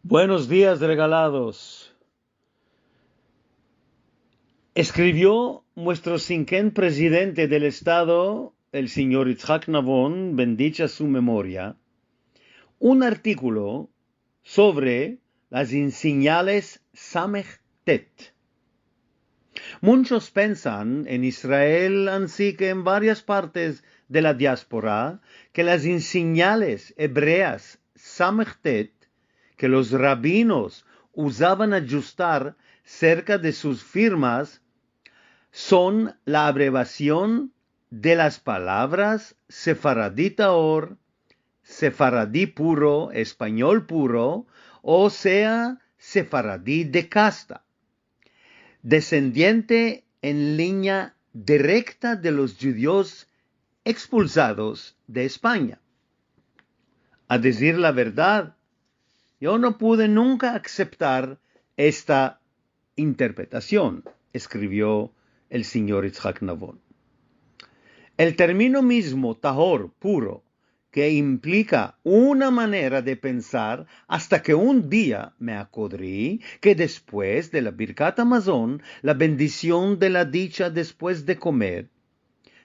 Buenos días, regalados. Escribió nuestro cinquén presidente del Estado, el señor Yitzhak Navon, bendicha su memoria, un artículo sobre las inseñales Samech Tet. Muchos piensan en Israel, así que en varias partes de la diáspora, que las inseñales hebreas Samech Tet, que los rabinos usaban ajustar cerca de sus firmas, son la abreviación de las palabras sefaradí taor, sefaradí puro, español puro, o sea, sefaradí de casta, descendiente en línea directa de los judíos expulsados de España. A decir la verdad, yo no pude nunca aceptar esta interpretación, escribió el señor Yitzhak Navon. El término mismo, tahor, puro, que implica una manera de pensar, hasta que un día me acordé que después de la Birkat Hamazon, la bendición de la dicha después de comer,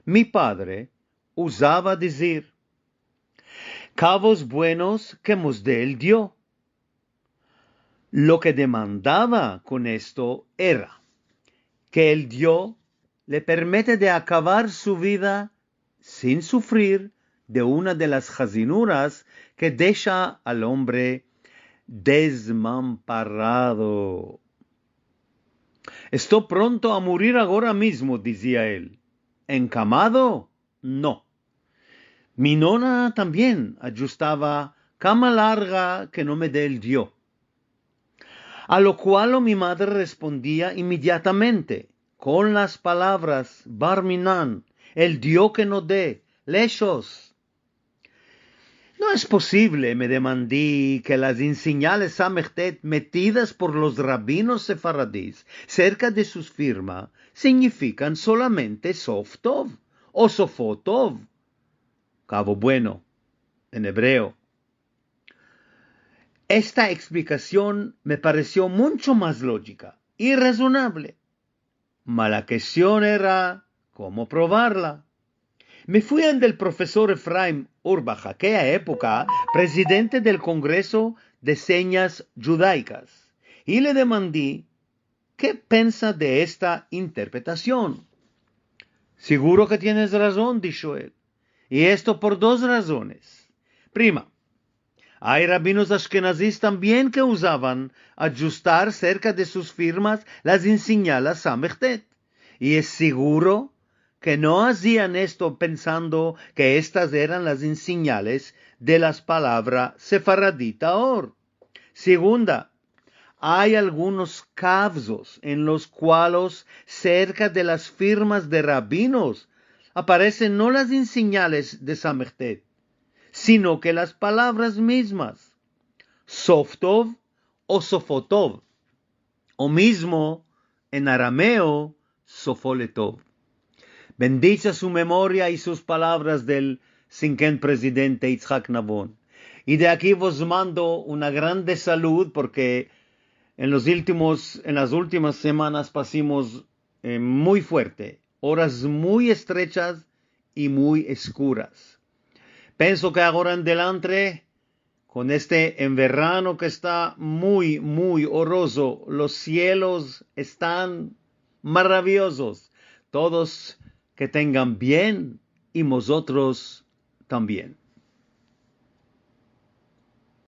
mi padre usaba decir, cabos buenos que Mosdel dio. Lo que demandaba con esto era que el Dios le permite de acabar su vida sin sufrir de una de las jazinuras que deja al hombre desmamparado. Estoy pronto a morir ahora mismo, decía él. ¿Encamado? No. Mi nona también ajustaba cama larga que no me dé el Dios. A lo cual mi madre respondía inmediatamente con las palabras Barminan, el Dios que no dé, lejos. No es posible, me demandé, que las inseñales Samechtet metidas por los rabinos sefaradís cerca de sus firmas significan solamente Softov o Sofotov, cabo bueno, en hebreo. Esta explicación me pareció mucho más lógica y razonable. Mas la cuestión era cómo probarla. Me fui ante el profesor Efraim Urbach, aquella época presidente del Congreso de Señas Judaicas, y le demandé qué piensa de esta interpretación. Seguro que tienes razón, dijo él, y esto por dos razones. Prima, hay rabinos ashkenazís también que usaban ajustar cerca de sus firmas las inseñales Samechtet. Y es seguro que no hacían esto pensando que estas eran las inseñales de las palabras sefaradí taor. Segunda, hay algunos casos en los cuales cerca de las firmas de rabinos aparecen no las inseñales de Samechtet, sino que las palabras mismas, Softov o Sofotov, o mismo en arameo, Sofoletov. Bendicha su memoria y sus palabras del cinquén presidente Yitzhak Navon. Y de aquí vos mando una grande salud porque en las últimas semanas pasamos muy fuerte, horas muy estrechas y muy oscuras. Pienso que ahora en adelante, con este en verano que está muy, muy horroroso, los cielos están maravillosos. Todos que tengan bien y nosotros también.